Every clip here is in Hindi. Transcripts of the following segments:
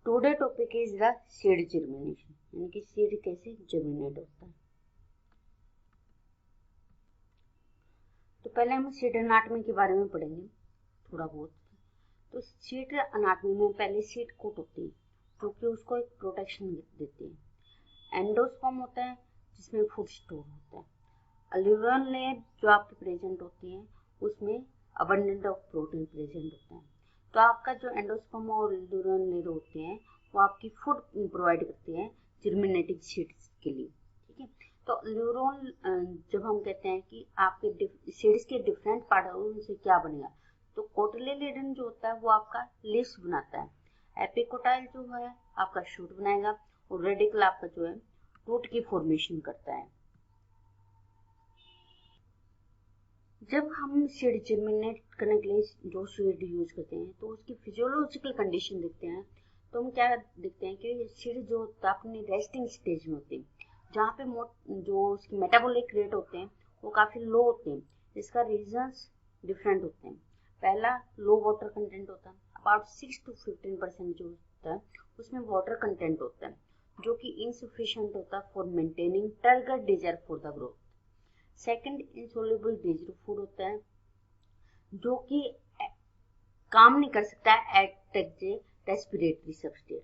Today topic is the seed germination, यानी कि सीड कैसे जर्मिनेट होता है। तो पहले हम सीड एनाटॉमी के बारे में पढ़ेंगे थोड़ा बहुत। तो सीड एनाटॉमी में पहले सीड कोट होती है जो कि उसको एक प्रोटेक्शन देती है। एंडोस्पर्म होता है जिसमें फूड स्टोर होता है। अल्यूवियल लेयर जो आपकी प्रेजेंट होती है उसमें अबंडेंट ऑफ प्रोटीन प्रेजेंट होता है। तो आपका जो एंडोस्पर्म और अल्यूवियल लेयर होते हैं वो आपकी फूड प्रोवाइड करते हैं जर्मिनेटिंग सीड्स के लिए। ठीक है, तो अल्यूवियल जब हम कहते हैं कि आपके सीड्स के डिफरेंट पार्ट उनसे क्या बनेगा, तो कोटिलेडोन जो होता है वो आपका लीव्स बनाता है। एपिकोटाइल जो है आपका शूट बनाएगा और रेडिकल आपका जो है रूट की फॉर्मेशन करता है। जब हम सीड जर्मिनेट करने के लिए जो सीड यूज करते हैं तो उसकी फिजियोलॉजिकल कंडीशन देखते हैं। तो हम क्या देखते हैं कि सीड जो होता है अपनी रेस्टिंग स्टेज में होती है, जहाँ पे जो उसकी मेटाबॉलिक रेट होते हैं वो काफ़ी लो होते हैं। इसका रीजंस डिफरेंट होते हैं। पहला लो वाटर कंटेंट होता है, अबाउट 6 to 15% जो होता है उसमें वाटर कंटेंट होता है, जो कि इनसफिशिएंट होता है for maintaining target desire for the growth. Second insoluble desire food होता है जो कि काम नहीं कर सकता है एट रेस्पिरेटरी सबस्टेट।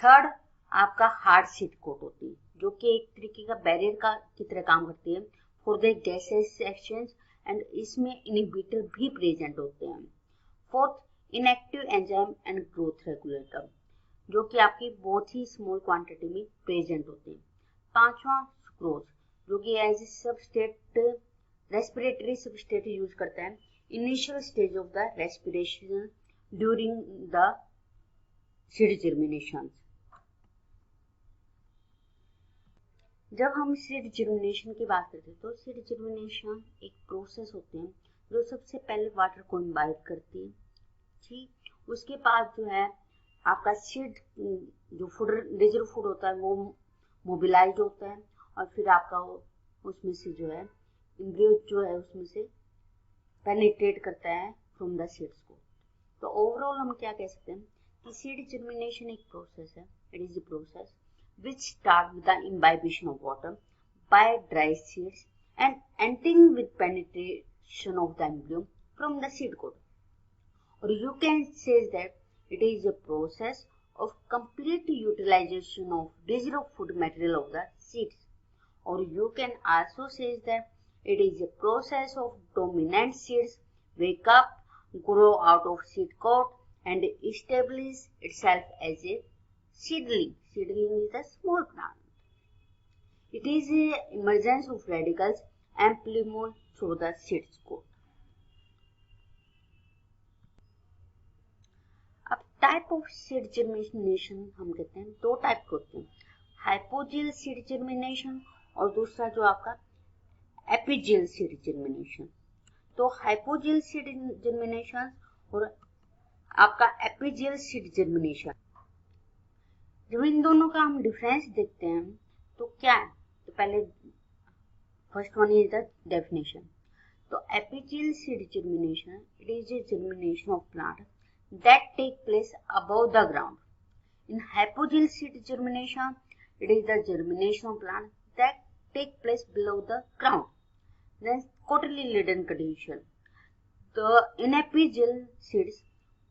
थर्ड आपका हार्ड सीड कोट होती है जो कि एक तरीके का बैरियर की तरह काम करती है for the gases exchange and इसमें इनहिबिटर भी प्रेजेंट होते हैं। Fourth inactive enzyme and growth regulator जो कि आपकी बहुत ही स्मॉल क्वांटिटी में प्रेजेंट होते हैं। पांचवा सुक्रोज जो कि as a substrate respiratory substrate use करता है initial stage of the respiration during the seed germination. जब हम सीड जर्मिनेशन की बात करते हैं तो सीड जर्मिनेशन एक प्रोसेस होते हैं जो सबसे पहले वाटर को इम्बाइब करती है। ठीक, उसके बाद जो है आपका सीड जो फूड रिजर्व फूड होता है वो मोबिलाइज होता है और फिर आपका उसमें से जो है एम्ब्रियो जो है उसमें से पेनिट्रेट करता है फ्रॉम द सीड्स को। तो ओवरऑल हम क्या कह सकते हैं कि सीड जर्मिनेशन एक प्रोसेस है। It is a process which start with the imbibition of water by dry seeds and ending with penetration of the embryo from the seed coat. Or you can say that it is a process of complete utilization of reserve food material of the seeds. Or you can also say that it is a process of dominant seeds wake up, grow out of seed coat and establish itself as a seedling. Seedling is a small plant. It is a emergence of radicals and plumule through the seeds coat. अब टाइप ऑफ सीड जर्मिनेशन हम कहते हैं दो टाइप के होते हैं, हाइपोजियल सीड जर्मिनेशन और दूसरा जो आपका एपिजियल सीड जर्मिनेशन। तो हाइपोजियल सीड जर्मिनेशन और आपका एपिजियल सीड जर्मिनेशन, जब इन दोनों का हम डिफरेंस देखते हैं तो क्या है, तो पहले first one is the definition. तो epigeal seed germination it is a germination of plant that take place above the ground. In hypogeal seed germination it is the germination of plant that take place below the ground. Then cotyledon condition, तो in epigeal seeds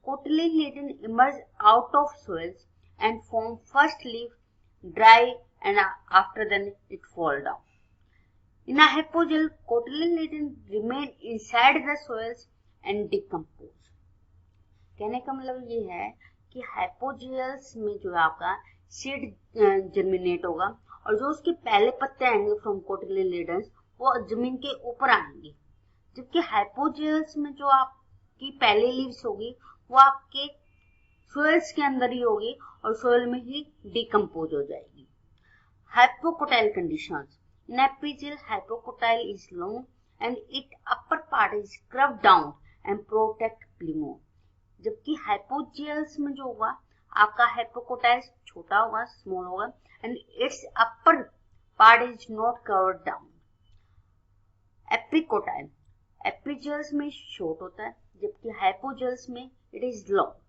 cotyledon emerge out of soils and form first leaf dry and after then it fall down. In a hypogeal, cotyledon remain inside the soils and decompose. कहने का मतलब ये है कि हाइपोजियल्स में जो है आपका सीड जर्मिनेट होगा और जो उसके पहले पत्ते आएंगे फ्रॉम कोटिलेडन वो जमीन के ऊपर आएंगे, जबकि हाइपोजियल्स में जो आपकी पहले लीव्स होगी वो आपके सोइल्स के अंदर ही होगी और सोइल में ही डिकम्पोज हो जाएगी। Hypocotyl conditions, in epigeal hypocotyl is long and it upper part is curved down and protect plumule, जबकि हाइपोजियल्स में जो होगा आपका हाइपोकोटाइल छोटा होगा, स्मॉल होगा and its upper part is not curved down. Epicotyl epigeals में शॉर्ट होता है जबकि हाइपोजियल्स में it is long.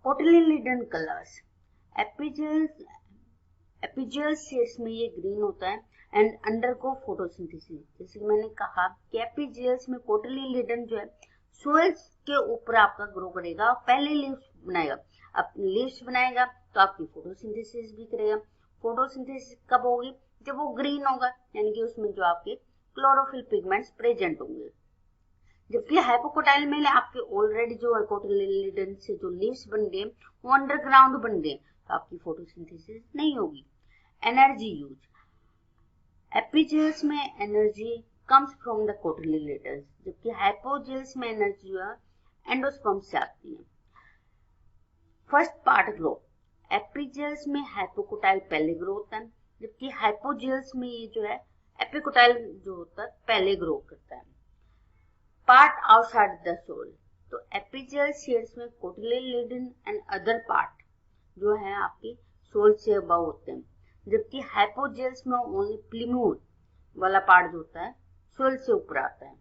Cotyledon colours, epigeal seeds में ये ग्रीन होता है एंड अंडरगो फोटोसिंथेसिस। जैसे कि मैंने कहा कि एपिजियल्स में कोटिलेडन जो है सोइल्स के ऊपर आपका ग्रो करेगा और पहले लीव्स बनाएगा। अब लीव्स बनाएगा तो आपकी फोटोसिंथेसिस भी करेगा। फोटोसिंथेसिस कब होगी? जब वो ग्रीन होगा, यानी कि उसमें जो आपके क्लोरोफिल पिगमेंट्स प्रेजेंट होंगे। जबकि हाइपोकोटाइल में आपके ऑलरेडी जो है कोटिलेडन से जो लीव्स बन गए वो अंडरग्राउंड बन गए, तो आपकी फोटोसिंथेसिस नहीं होगी। एनर्जी यूज, एपिजियल्स में energy comes from the cotyledon, जबकि हाइपोजियल्स में एनर्जी जो है एंडोस्पर्म से आती है। फर्स्ट पार्ट ग्रो, एपिजियल्स में हाइपोकोटाइल पहले ग्रो होता है, जबकि हाइपोजियल्स में ये जो है एपिकोटाइल जो होता है पहले ग्रो करता है। पार्ट आउटसाइड द सोल, तो एपिजियल सीड्स में कोटिलेडन एंड अदर पार्ट जो है आपकी सोल से अबव होते हैं, जबकि हाइपोजियल्स में ओनली प्लीम्यूर वाला पार्ट जो होता है सोल से ऊपर आता है।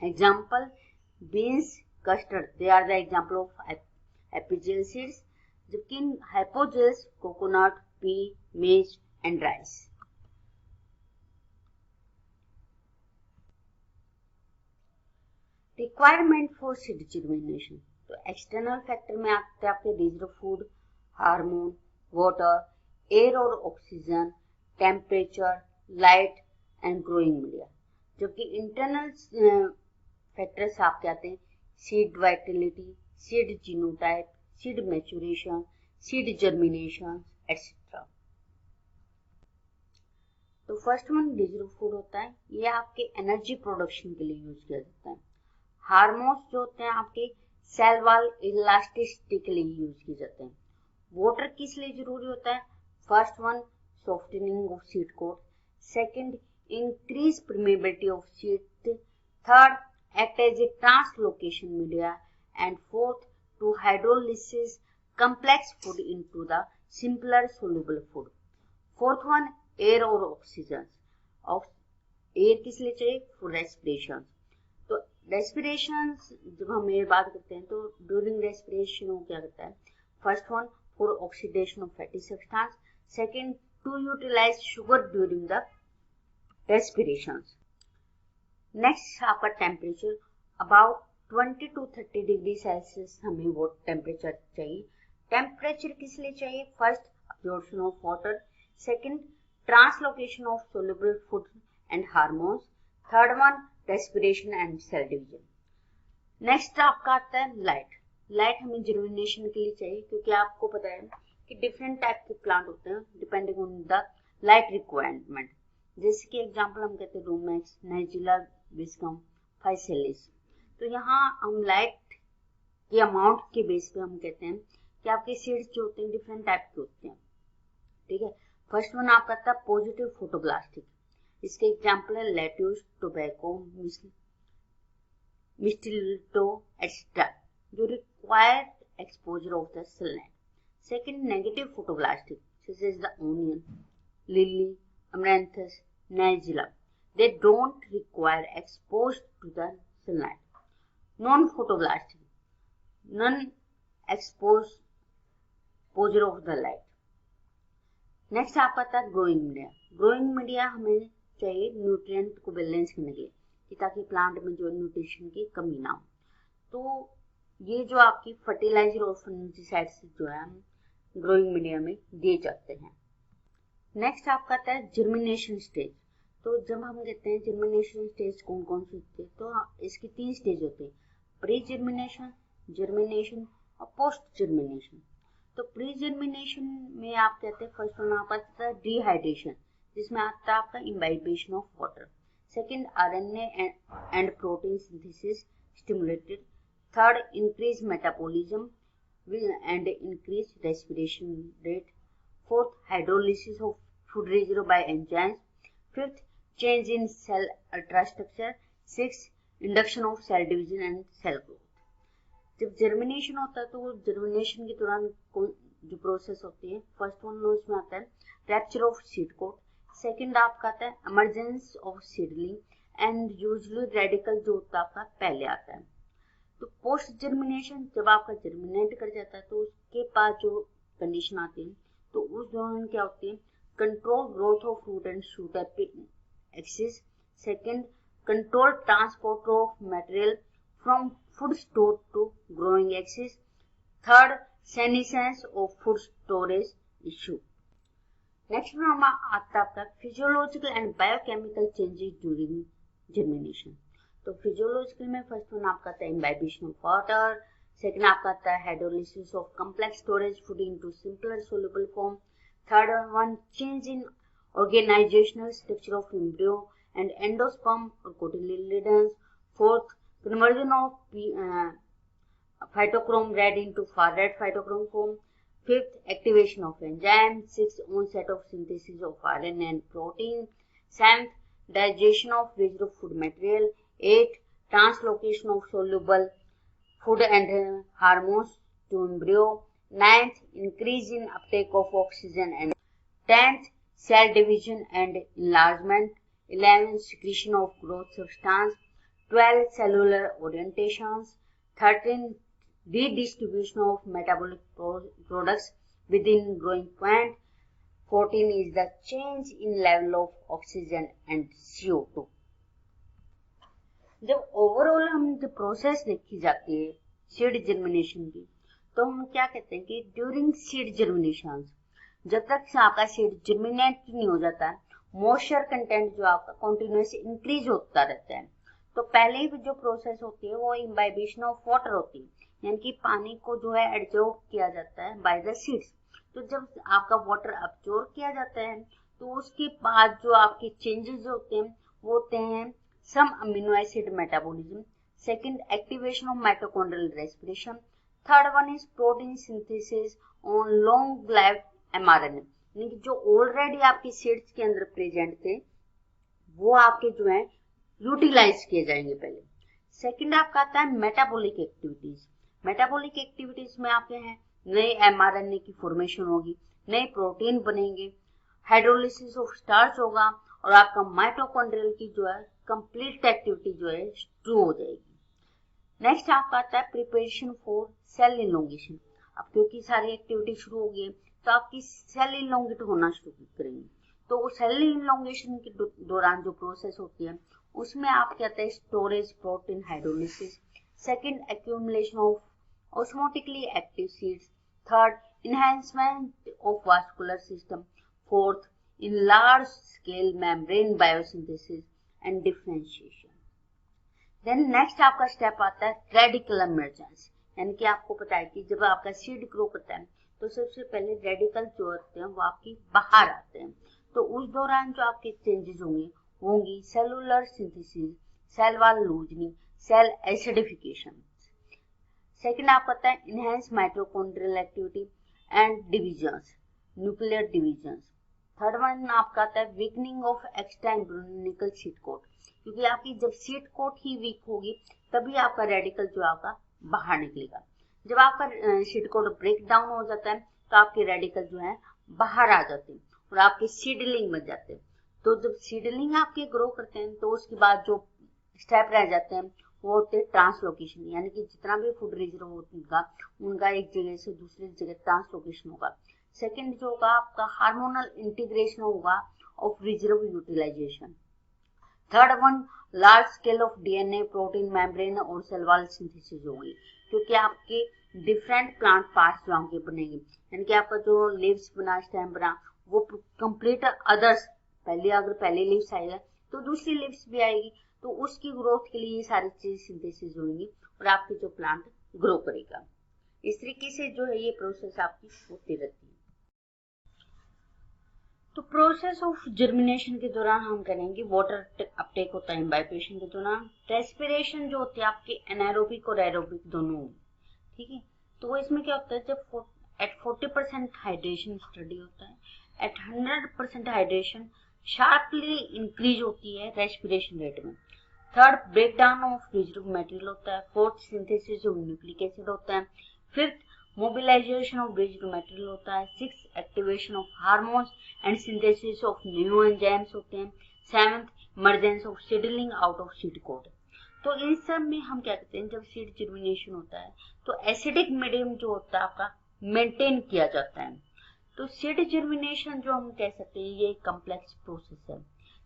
Example beans, custard, they are the example of epigeal seeds, जबकि hypogeals coconut, pea, maize and rice. Requirement for seed germination, तो एक्सटर्नल फैक्टर में आते हैं आपके reserve food, hormone, water, air और oxygen, temperature, light and growing media. जबकि इंटरनल फैक्टर्स आपके आते हैं seed vitality, seed genotype, seed maturation, seed germination etcetera. तो फर्स्ट वन रिजर्व फूड होता है, ये आपके एनर्जी प्रोडक्शन के लिए यूज किया जाता है। हार्मोन्स जो होते हैं आपके सेल वॉल इलास्टिसिटी के लिए यूज किए जाते हैं। वाटर किस लिए जरूरी होता है? First one softening of seed coat, second increase permeability of seed, third act as a translocation media and fourth to hydrolysis complex food into the simpler soluble food। Fourth one air और ऑक्सीजन। एयर किस लिए चाहिए? For respiration. तो रेस्पिरेशन जब हम एयर बात करते हैं तो ड्यूरिंग रेस्पिरेशन वो क्या करता है? First one for oxidation of fatty substance, second to utilise sugar during the respiration. Next आपका temperature, about 20 to 30 degree Celsius हमें वो टेम्परेचर चाहिए। टेम्परेचर किस लिए चाहिए? First absorption of water, second translocation of soluble food and hormones, third one respiration and cell division. Next आपका आता है लाइट। लाइट हमें जर्मिनेशन के लिए चाहिए, क्योंकि आपको पता है कि डिफरेंट टाइप के प्लांट होते हैं depending on the light requirement. जैसे कि एग्जांपल हम कहते हैं रोमैक्स, नाइजिला विस्कम, फाइसेलिस। तो यहाँ हम लाइट के अमाउंट के बेस पे हम कहते हैं कि आपके सीड्स जो होते हैं डिफरेंट टाइप के होते हैं। ठीक है, फर्स्ट वन आपका था पॉजिटिव फोटोब्लास्टिक, इसके एग्जांपल है लेट्यूस, टोबैको, मिस्टिल्टो एटसेट्रा, जो require exposure of the sunlight. Second negative photoblastic such as the onion, lily, amaranthus, nigella, they don't require exposed to the sunlight। non-photoblastic, non-exposed exposure of the light। Next आपका था ग्रोइंग मीडिया। ग्रोइंग मीडिया हमें चाहिए न्यूट्रिएंट को बैलेंस करने के लिए, ताकि प्लांट में जो न्यूट्रिशन की कमी ना हो। तो ये जो आपकी फर्टिलाइजर और फंगिसाइड्स जो है ग्रोइंग मीडिया में दिए जाते हैं। नेक्स्ट आपका आता है जर्मिनेशन स्टेज। तो जब हम कहते हैं जर्मिनेशन स्टेज कौन कौन सी होती है, तो इसकी 3 स्टेज होती है, प्री जर्मिनेशन, जर्मिनेशन और पोस्ट जर्मिनेशन। तो प्री जर्मिनेशन में आप कहते हैं फर्स्ट वन आपका आता है डिहाइड्रेशन, जिसमें आता है आपका imbibition of water, second RNA and protein synthesis stimulated, third increase metabolism and increase respiration rate, fourth hydrolysis of food reserve by enzymes, fifth change in cell ultrastructure, sixth induction of cell division and cell growth। जब जर्मिनेशन होता है तो वो जर्मिनेशन के दौरान जो प्रोसेस होती है, फर्स्ट वन उसमें आता है rupture of seed coat, second आपका आता है emergence of seedling and usually radicle जो होता है आपका पहले आता है। तो पोस्ट जर्मिनेशन, जब आपका जर्मिनेट कर जाता है तो उसके बाद जो कंडीशन आती है, तो उस दौरान क्या होती है, control growth of fruit and shoot axis. Second, control transport of material from food store to growing axis. Third, senescence of food storage issue. Next में हम आता है physiological and biochemical changes during germination. तो फिजियोलॉजिकल में फर्स्ट वन आपका आता है इम्बाइबिशन ऑफ वाटर। सेकेंड आपका आता है hydrolysis of complex storage food into simpler soluble form. Third one, change in organisational structure of embryo and endosperm और cotyledons. Fourth, conversion of phytochrome red into far red phytochrome form. Fifth, activation of enzyme. Sixth, onset of synthesis of RNA and protein. Seventh, digestion of residue food material. Eighth, translocation of soluble food and hormones to embryo. Ninth, increase in uptake of oxygen. And 10th, cell division and enlargement. 11th, secretion of growth substance. 12th, cellular orientations. 13th, redistribution of metabolic products within growing plant. 14 is the change in level of oxygen and CO2. जब ओवरऑल हम जो प्रोसेस देखी जाती है सीड जर्मिनेशन की, तो हम क्या कहते हैं कि ड्यूरिंग सीड जर्मिनेशन, जब तक से आपका सीड जर्मिनेट नहीं हो जाता है, मॉइस्चर कंटेंट जो आपका कंटिन्यूस इंक्रीज होता रहता है। तो पहले ही जो प्रोसेस होती है वो इम्बाइबिशन ऑफ वाटर होती है, यानी कि पानी को जो है एब्जॉर्ब किया जाता है बाय द सीड्स। तो जब आपका वाटर एब्जॉर्ब किया जाता है तो उसके बाद जो आपके चेंजेस होते हैं वो होते हैं some amino acid metabolism. Second, activation of mitochondrial respiration. Third one is protein synthesis on long life mRNA, यानी कि जो ऑलरेडी आपके सीड्स के अंदर प्रेजेंट थे वो आपके जो है यूटिलाइज किए जाएंगे पहले। सेकंड आपका आता है मेटाबॉलिक एक्टिविटीज। मेटाबॉलिक एक्टिविटीज में आपके हैं नए एमआरएनए की फॉर्मेशन होगी, नए प्रोटीन बनेंगे, हाइड्रोलिसिस ऑफ स्टार्च होगा और आपका माइटोकॉन्ड्रियल की जो है कंप्लीट एक्टिविटी जो है शुरू हो जाएगी। नेक्स्ट आपका आता है प्रिपरेशन फॉर सेल इलोंगेशन। अब क्योंकि सारी एक्टिविटी शुरू हो गई तो आपकी सेल इलोंगेट होना शुरू करेंगे। तो सेल इलोंगेशन के दौरान जो प्रोसेस होती है उसमें आप क्या कहते हैं storage, protein, hydrolysis. Second, accumulation of osmotically active seeds. Third, enhancement of vascular system. Fourth, in large scale membrane biosynthesis and differentiation. Then next आपका स्टेप आता है रेडिकल इमर्जेंस, यानी कि आपको पता है कि जब आपका सीड ग्रो करता है तो सबसे पहले रेडिकल जो होते हैं वो आपकी बाहर आते हैं। तो उस दौरान जो आपके चेंजेस होंगी cellular synthesis, cell wall loosening, cell acidification. Second आपका आता है enhance mitochondrial activity and divisions, nuclear divisions. Third one आपका आता है weakening of extra embryonical seed coat, क्योंकि आपकी जब सीड कोट ही वीक होगी तभी आपका रेडिकल जो आपका बाहर निकलेगा। जब आपका सीड कोट ब्रेक डाउन हो जाता है तो आपके रेडिकल जो है बाहर आ जाते हैं और आपके सीडलिंग बन जाते हैं। तो जब सीडलिंग आपके ग्रो करते हैं तो उसके बाद जो स्टेप रह जाते हैं वो होते हैं ट्रांसलोकेशन, यानी कि जितना भी फूड रिजर्व होगा उनका एक जगह से दूसरी जगह ट्रांसलोकेशन होगा। सेकंड जो होगा आपका हार्मोनल इंटीग्रेशन होगा of reserve utilisation. Third one, large scale of DNA, protein, membrane और सेल वॉल सिंथेसिस होगी, क्योंकि आपके डिफरेंट प्लांट पार्ट्स वहां के बनेंगे, यानी कि आपका जो लीव्स बना, स्टेम बना, वो कंप्लीट अदर्स पहले लीव्स आएगा तो दूसरी लीव्स भी आएगी, तो उसकी ग्रोथ के लिए ये सारी चीज सिंथेसिस होंगी और आपकी जो प्लांट ग्रो करेगा। इस तरीके से जो है ये प्रोसेस आपकी होती रहती है। तो प्रोसेस ऑफ जर्मिनेशन के दौरान हम करेंगे वाटर अपटेक होता है इम्बाइबेशन के दौरान। रेस्पिरेशन जो होती है आपके एनारोबिक और एरोबिक दोनों होगी, ठीक है। तो इसमें क्या होता है जब एट 40% हाइड्रेशन स्टडी होता है, एट 100% हाइड्रेशन शार्पली इंक्रीज होती है रेस्पिरेशन रेट में। Third, break down of reserve material होता है। Fourth, synthesis of nucleic acid होता है। Fifth, mobilisation of reserve material होता है। Six, activation of hormones and synthesis of new enzymes होते हैं। Seventh, emergence of seedling out of seed coat. तो इन सब में हम क्या कहते हैं, जब सीड जर्मिनेशन होता है तो एसिडिक मीडियम जो होता है आपका मेंटेन किया जाता है। तो सीड जर्मिनेशन जो हम कह सकते हैं ये कॉम्प्लेक्स प्रोसेस है,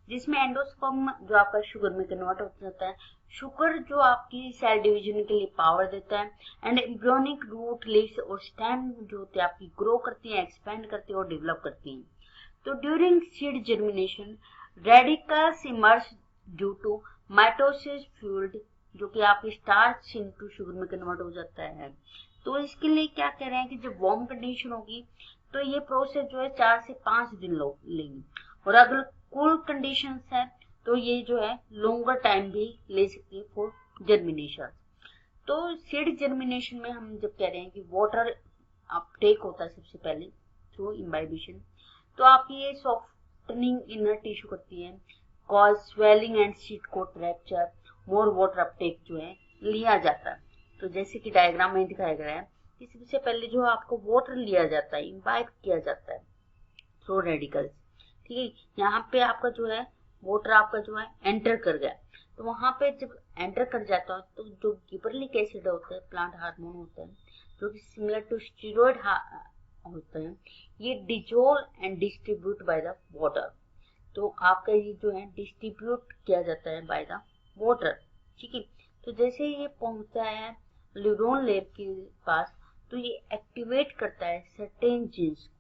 जिसमें एंडोस्पर्म जो आपका शुगर में कन्वर्ट हो जाता है। शुगर जो आपकी सेल डिवीजन के लिए पावर देता है, एंड एम्ब्रियोनिक रूट, लीव्स और स्टेम जो होते हैं आपकी ग्रो करती हैं, एक्सपेंड करती हैं और डेवलप करती हैं। तो during seed germination radicles emerge due to mitosis fuelled, जो कि आपकी स्टार्च इनटू शुगर में कन्वर्ट हो जाता है। तो इसके लिए क्या कह रहे हैं कि जब वार्म कंडीशन होगी तो ये प्रोसेस जो है 4 से 5 दिन लेंगी, और अगर कूल कंडीशंस है तो ये जो है लॉन्गर टाइम भी ले सकती है फॉर जर्मिनेशन। तो सीड जर्मिनेशन में हम जब कह रहे हैं कि वाटर अपटेक होता है सबसे पहले थ्रू इम्बाइबिशन, तो आपकी ये सॉफ्टनिंग इनर टिश्यू करती है, cause swelling and seed coat rupture, more water uptake जो है लिया जाता है। तो जैसे कि डायग्राम में दिखाया गया है कि सबसे पहले जो आपको वाटर लिया जाता है, इम्बाइब किया जाता है थ्रू रेडिकल्स, ठीक है। यहाँ पे आपका जो है वाटर आपका जो है एंटर कर गया, तो वहां पे जब एंटर कर जाता है तो जो गिबरलिक एसिड होता है, प्लांट हार्मोन होता है जो कि सिमिलर टू स्टेरॉइड होता है, ये dissolve and distribute by the water. तो आपका ये जो है डिस्ट्रीब्यूट किया जाता है बाय द वाटर, ठीक है। तो जैसे ये पहुंचता है न्यूरॉन लेयर के पास तो ये एक्टिवेट करता है सर्टेन जीन्स को।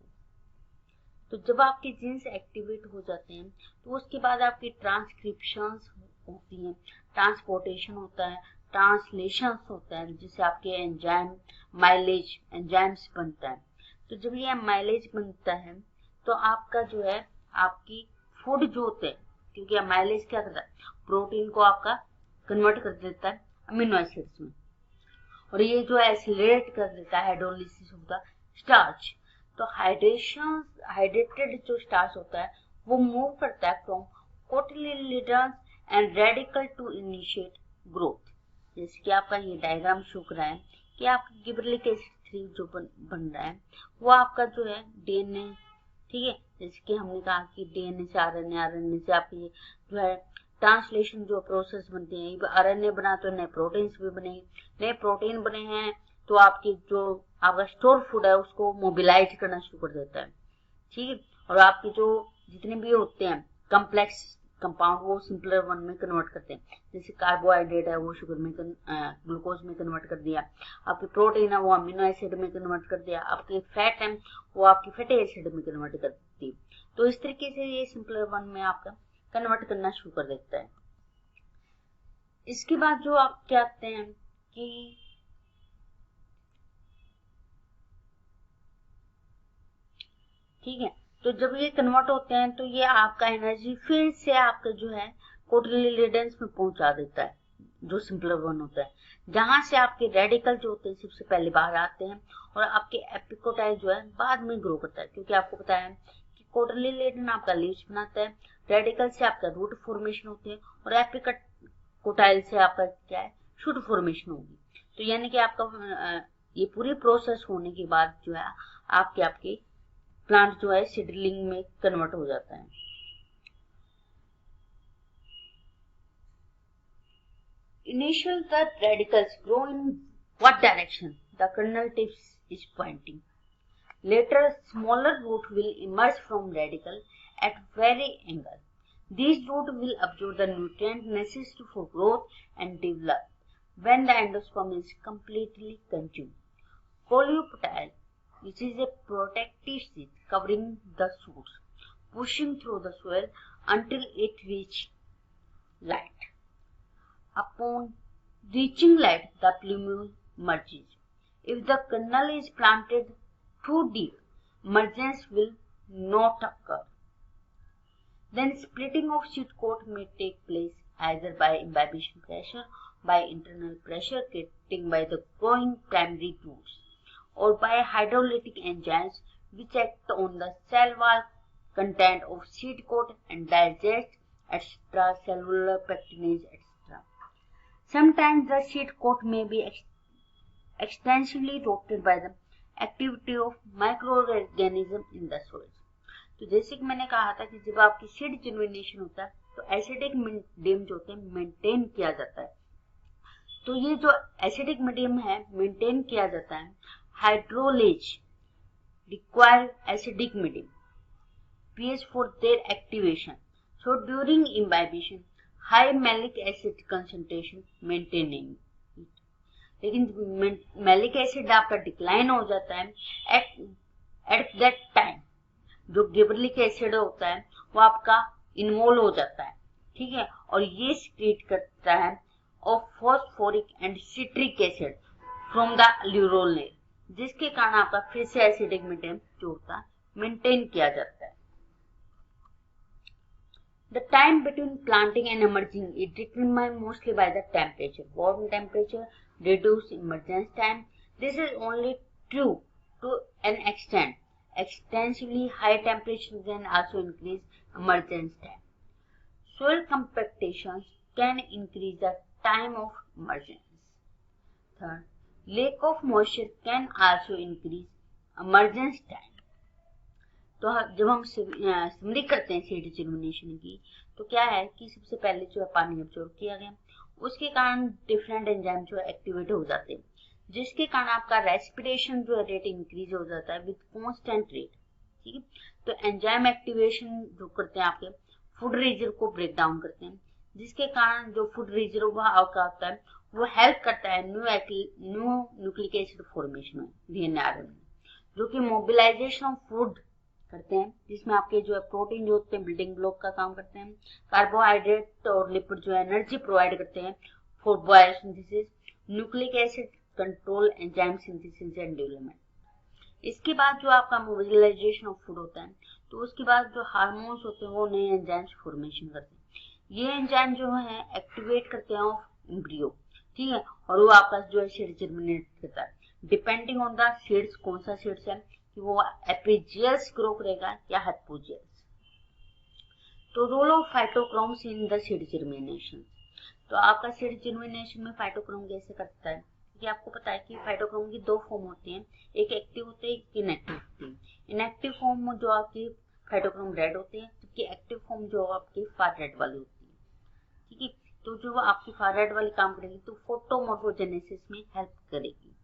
तो जब आपके जीन्स एक्टिवेट हो जाते हैं तो उसके बाद आपकी ट्रांसक्रिप्शंस होती हैं, ट्रांसपोर्टेशन होता है, ट्रांसलेशन होता है, जिससे आपके एंजाइम माइलेज एंजाइम्स बनता है। तो जब ये माइलेज बनता है तो आपका जो है आपकी फूड जो होते हैं, क्योंकि माइलेज क्या करता है, प्रोटीन को आपका कन्वर्ट कर देता है अमीनो एसिड्स में, और ये जो एक्सीलरेट कर देता है हाइड्रोलिसिस ऑफ द स्टार्च। तो हाइड्रेटेड जो स्टार्च होता है वो मूव करता है from cotyledons and radicle to initiate growth. जैसे कि आपका ये डायग्राम शो कर रहा है कि आपका गिबरलिक एसिड 3 जो बन रहा है वो आपका जो है डीएनए, ठीक है। जैसे कि हमने कहा कि डीएनए से आरएनए, आरएनए से आपकी जो है ट्रांसलेशन जो प्रोसेस बनते हैं, आरएनए बना तो नए प्रोटीन्स भी बने, नए प्रोटीन बने हैं तो आपकी जो आपका स्टोर फूड है उसको मोबिलाइज करना शुरू कर देता है, ठीक है। और आपके जो जितने भी होते हैं कॉम्प्लेक्स कंपाउंड वो सिंपलर वन में कन्वर्ट करते हैं। जैसे कार्बोहाइड्रेट है वो शुगर में ग्लूकोज में कन्वर्ट कर दिया, आपकी प्रोटीन है वो अमीनो एसिड में कन्वर्ट कर दिया, आपके फैट है वो आपकी फैटी एसिड में कन्वर्ट कर दी। तो इस तरीके से ये सिंपलर वन में आपका कन्वर्ट करना शुरू कर देता है। इसके बाद जो आप क्या कहते हैं कि ठीक है, तो जब ये कन्वर्ट होते हैं तो ये आपका एनर्जी फिर से आपका जो है कोटिलिडन्स में पहुंचा देता है, जो सिंपलर वन होता है, जहां से आपके रेडिकल जो होते हैं सबसे पहले बाहर आते हैं और आपके एपिकोटाइल जो है बाद में ग्रो करता है। क्योंकि आपको पता है कि कोटिलिडन आपका लीव्स बनाता है, रेडिकल से आपका रूट फॉर्मेशन होते हैं, और एपिकोटाइल से आपका क्या है शूट फॉर्मेशन होगी। तो यानी कि आपका ये पूरी प्रोसेस होने के बाद जो है आपके प्लांट जो है सीडलिंग में कन्वर्ट हो जाता है। Initial the radicals grow in what direction the kernel tips is pointing. Later smaller root will emerge from radical at very angle. These root will absorb the nutrient necessary for growth and develop when the endosperm is completely consumed. Coleoptile, which is a protective sheath covering the shoots, pushing through the soil until it reaches light. Upon reaching light, the plumule merges. If the kernel is planted too deep, mergence will not occur. Then splitting of sheath coat may take place either by imbibition pressure, by internal pressure created by the growing primary roots, or by hydrolytic enzymes which act on the cell wall content of seed coat and digest extracellular pectinase, etc. Sometimes the seed coat may be extensively rotted by the activity of microorganism in the soil. तो जैसे कि मैंने कहा था कि जब आपकी सीड जर्मिनेशन होता है तो एसिडिक मीडियम जो होते हैं मेंटेन किया जाता है, तो ये जो एसिडिक मीडियम है मेंटेन किया जाता है। Hydrolase require acidic medium pH for their activation. So during imbibition, high malic acid concentration maintaining. लेकिन मैलिक एसिड आपका डिक्लाइन हो जाता है एट दैट टाइम, जो गिबरलिक एसिड होता है वो आपका इन्वॉल्व हो जाता है, ठीक है, और ये सीक्रेट करता है of phosphoric and citric acid from the aleurone layer, जिसके कारण आपका फिर से एसिडिक मीडियम जो होता है मेंटेन किया जाता है। The time between planting and emerging is determined mostly by the temperature. Warm temperature reduce emergence time. This is only true to an extent. Extensively high temperature can also increase emergence time. Soil compactation can increase the time of emergence. Third, lack of moisture can also increase emergence time. तो जब हम समरी करते हैं सीड जर्मिनेशन की, तो क्या है कि सबसे पहले जो है पानी एब्जॉर्ब किया गया, उसके कारण डिफरेंट एंजाइम जो है एक्टिवेट हो जाते हैं, जिसके कारण आपका रेस्पिरेशन जो है रेट इंक्रीज हो जाता है विद कांस्टेंट रेट, ठीक है। तो एंजाइम एक्टिवेशन जो करते हैं आपके फूड रिजर्व को ब्रेक डाउन करते हैं, जिसके कारण जो फूड रिजर्व आपका होता है वो हेल्प करता है न्यू न्यूक्लिक एसिड फॉर्मेशन में डीएनए आरएनए, जो कि मोबिलाइजेशन ऑफ फूड करते हैं, जिसमें आपके जो है प्रोटीन जो होते हैं बिल्डिंग ब्लॉक का काम करते हैं, कार्बोहाइड्रेट और लिपिड जो है एनर्जी प्रोवाइड करते हैं for biosynthesis, nucleic acid control enzyme synthesis and development. इसके बाद जो आपका मोबिलाइजेशन ऑफ फूड होता है, तो उसके बाद जो हार्मोन्स होते हैं वो नए एंजाइम्स फॉर्मेशन करते हैं। ये एंजाइम जो है एक्टिवेट करते हैं ऑफ एम्ब्रियो, ठीक है, और वो आपका जो है सीड जर्मिनेट करता है डिपेंडिंग ऑन द सीड्स, कौन सा सीड्स है कि वो एपिजियल्स ग्रो करेगा या हाइपोजियल्स। तो role of phytochromes in the seed germination. तो आपका सीड जर्मिनेशन में फाइटोक्रोम कैसे करता है, कि आपको पता है कि फाइटोक्रोम की दो फॉर्म होती हैं, एक एक्टिव होते हैं, एक इनएक्टिव होते हैं। इनएक्टिव फॉर्म जो आपकी फाइटोक्रोम रेड होते हैं, जबकि एक्टिव फॉर्म जो आपकी फार रेड वाली होती है, ठीक है। तो जो आपकी फार रेड वाली काम करेगी तो फोटोमॉर्फोजेनेसिस में हेल्प करेगी।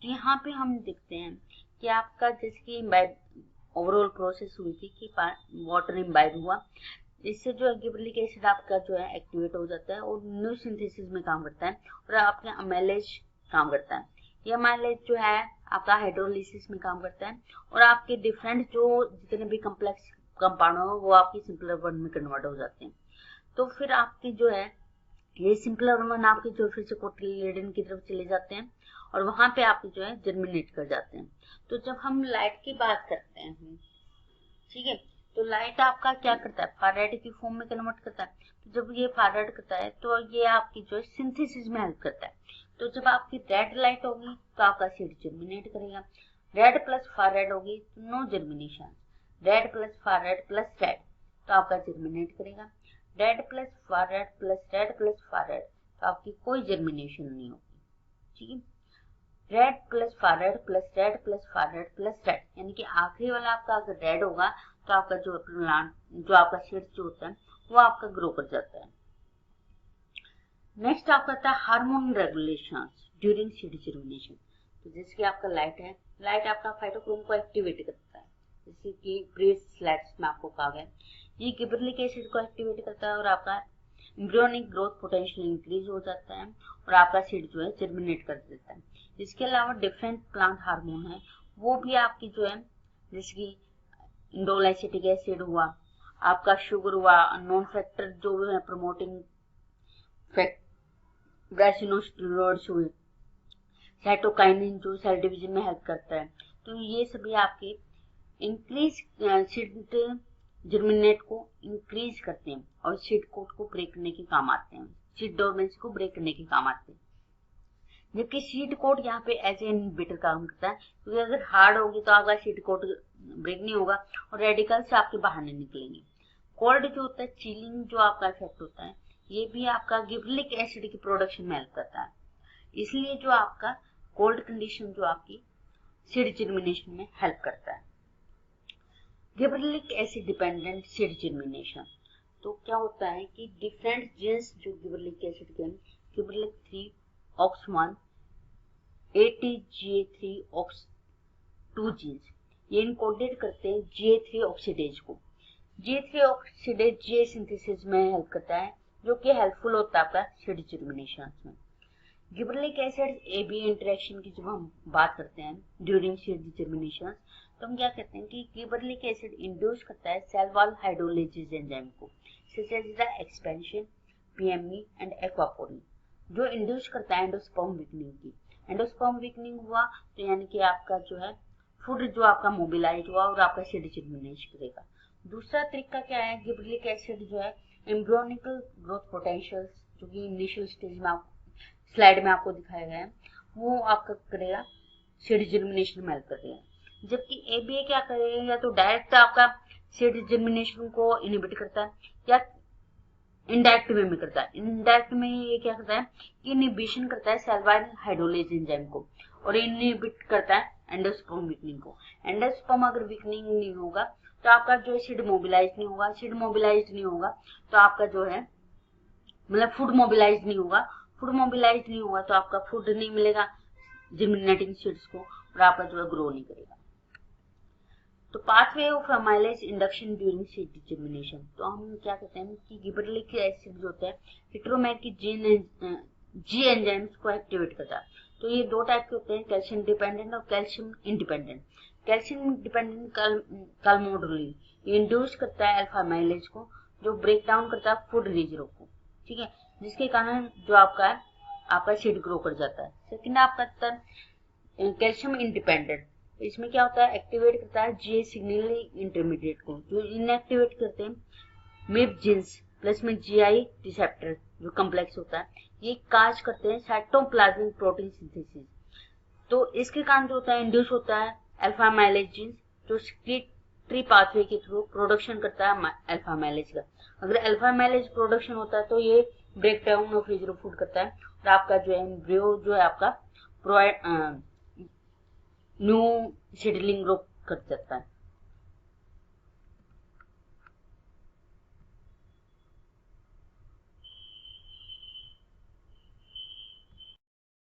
तो यहाँ पे हम देखते हैं कि आपका जैसे ओवरऑल प्रोसेस हुई थी कि वाटर इम्बाइब हुआ, इससे जो है गिबरलिक एसिड आपका जो है एक्टिवेट हो जाता है और न्यू सिंथेसिस में काम करता है और आपके अमाइलेज काम करता है। ये अमाइलेज जो है आपका हाइड्रोलिसिस में काम करता है और आपके डिफरेंट जो जितने भी कम्प्लेक्स कंपाउंड हो वो आपकी सिंपलर वन में कन्वर्ट हो जाते हैं। तो फिर आपकी जो है ये सिंपलर वन आपके जो फिर से कोटिलिडन की तरफ चले जाते हैं और वहां पे आप जो है जर्मिनेट कर जाते हैं। तो जब हम लाइट की बात करते हैं, ठीक है, तो लाइट आपका क्या करता है, फार रेड की फॉर्म में कन्वर्ट करता है। तो जब ये फार रेड करता है तो ये आपकी जो है सिंथेसिस में हेल्प करता है। तो जब आपकी रेड लाइट होगी तो आपका सीड जर्मिनेट करेगा, रेड प्लस फार रेड होगी तो no germination, red plus far red plus red तो आपका जर्मिनेट करेगा, red plus far red plus red plus far red तो आपकी कोई जर्मिनेशन नहीं होगी, ठीक है। Red plus far red plus red plus far red plus red, यानी कि आखिरी वाला आपका अगर रेड होगा तो आपका जो प्लांट जो आपका सीड्स जो होता है वो आपका ग्रो कर जाता है। नेक्स्ट आपका आता है hormone regulations during seed germination. तो जैसे कि आपका लाइट है, लाइट आपका फाइटोक्रोम को एक्टिवेट करता है, जैसे कि प्रीवियस स्लाइड्स में आपको कहा गया, ये गिबरलिक एसिड को एक्टिवेट करता है और आपका एम्ब्रियोनिक ग्रोथ पोटेंशियल इंक्रीज हो जाता है और आपका सीड जो है जर्मिनेट कर देता है। इसके अलावा डिफरेंट प्लांट हार्मोन है, वो भी आपकी जो है जैसे कि इंडोल एसिटिक एसिड हुआ, आपका शुगर हुआ, नॉन फैक्टर जो है प्रमोटिंग ब्रासिनोस्टेरॉइड्स हुए, साइटोकाइनिन जो सेल डिवीजन में हेल्प करता है। तो ये सभी आपके इंक्रीज सीड जर्मिनेट को इंक्रीज करते हैं और सीड कोट को ब्रेक करने के काम आते हैं, सीड डोरमेंसी को ब्रेक करने के काम आते हैं। जबकि सीड कोट यहाँ पे एज ए इनहिबिटर काम करता है, क्योंकि अगर हार्ड होगी तो आपका सीड कोट ब्रेक नहीं होगा और रेडिकल से आपके बाहर नहीं निकलेंगे। कोल्ड जो होता है, चिलिंग जो आपका इफेक्ट होता है, ये भी आपका गिबरलिक एसिड की प्रोडक्शन में हेल्प करता है। इसलिए जो आपका कोल्ड कंडीशन जो आपकी सीड जर्मिनेशन में हेल्प करता है। Gibberellic acid dependent seed germination. तो क्या होता है कि डिफरेंट जीन्स जो गिबरलिक एसिड के gibberellic 3 OX1, ATGA3 OX2 genes, ये इनकोडेड करते हैं GA3 ऑक्सीडेज को। GA3 ऑक्सीडेज GA सिंथेसिस में हेल्प करता है, जो कि हेल्पफुल होता है आपका सीड जर्मिनेशन में। गिबरेलिक एसिड AB इंटरेक्शन की जब हम बात करते हैं ड्यूरिंग सीड जर्मिनेशन, तो हम क्या कहते हैं कि गिबरेलिक एसिड इंड्यूस करता है सेल वॉल हाइड्रोलाइसिस एंजाइम को, such as the expansin, PME and aquaporin, जो इंड्यूस करता है एंडोस्पर्म वीकनिंग की। एंडोस्पर्म वीकनिंग हुआ तो यानी कि आपका जो है फूड जो आपका मोबिलाइज हुआ और आपका सीड जर्मिनेशन करेगा। दूसरा तरीका क्या है, गिबरेलिक एसिड जो है एम्ब्रियोनिकल ग्रोथ पोटेंशियल, जो कि इनिशियल स्टेज में स्लाइड में आपको दिखाया गया है, वो आपका करेगा सीड जर्मिनेशन में हेल्प करेगा। जबकि ABA क्या करेगा, या तो डायरेक्ट आपका सीड जर्मिनेशन को इनहिबिट करता है या इनडायरेक्ट वे में करता है। इनडायरेक्ट में ये क्या करता है कि इनहिबिशन करता है सेल वॉल हाइड्रोलाइज एंजाइम को, और इनहिबिट करता है एंडोस्पर्म वीकनिंग को। एंडोस्पर्म अगर वीकनिंग नहीं होगा तो आपका जो सीड मोबिलाइज नहीं होगा, सीड मोबिलाइज नहीं होगा तो आपका जो है मतलब फूड मोबिलाइज नहीं होगा, फूड मोबिलाइज नहीं होगा तो आपका फूड नहीं मिलेगा जर्मिनेटिंग सीड्स को, और आपका जो है ग्रो नहीं करेगा। तो pathway of amylase induction during seed germination, तो हम क्या कहते हैं कि गिबरेलिक एसिड जो होता है हिट्रोमेर की जी एंजाइम्स को एक्टिवेट करता है। तो ये दो टाइप के होते हैं, कैल्शियम डिपेंडेंट और कैल्शियम इंडिपेंडेंट। कैल्शियम डिपेंडेंट काल्मोडोलिन ये इंड्यूस करता है अल्फा एमाइलेज को, जो ब्रेक डाउन करता है फूड रिजर्व को, ठीक है, जिसके कारण जो आपका सीड ग्रो कर जाता है। सेकंड आपका कैल्शियम इंडिपेंडेंट, इसमें क्या होता है, एक्टिवेट करता है GA सिग्नलिंग इंटरमीडिएट को, जो इनएक्टिवेट करते हैं MIP जीन्स प्लस में GI रिसेप्टर जो कम्प्लेक्स होता है, ये काज करते हैं साइटोप्लाज्मिक प्रोटीन सिंथेसिस। तो इसके कारण जो होता है इंड्यूस होता है अल्फा एमाइलेज जीन्स, जो सेक्रेटरी पाथवे के थ्रू प्रोडक्शन करता है अल्फा एमाइलेज का। अगर अल्फा एमाइलेज प्रोडक्शन होता है तो ये break down of reserve food करता है, और आपका जो है एम्ब्रियो जो है आपका न्यू सीडलिंग ग्रो कर सकता है।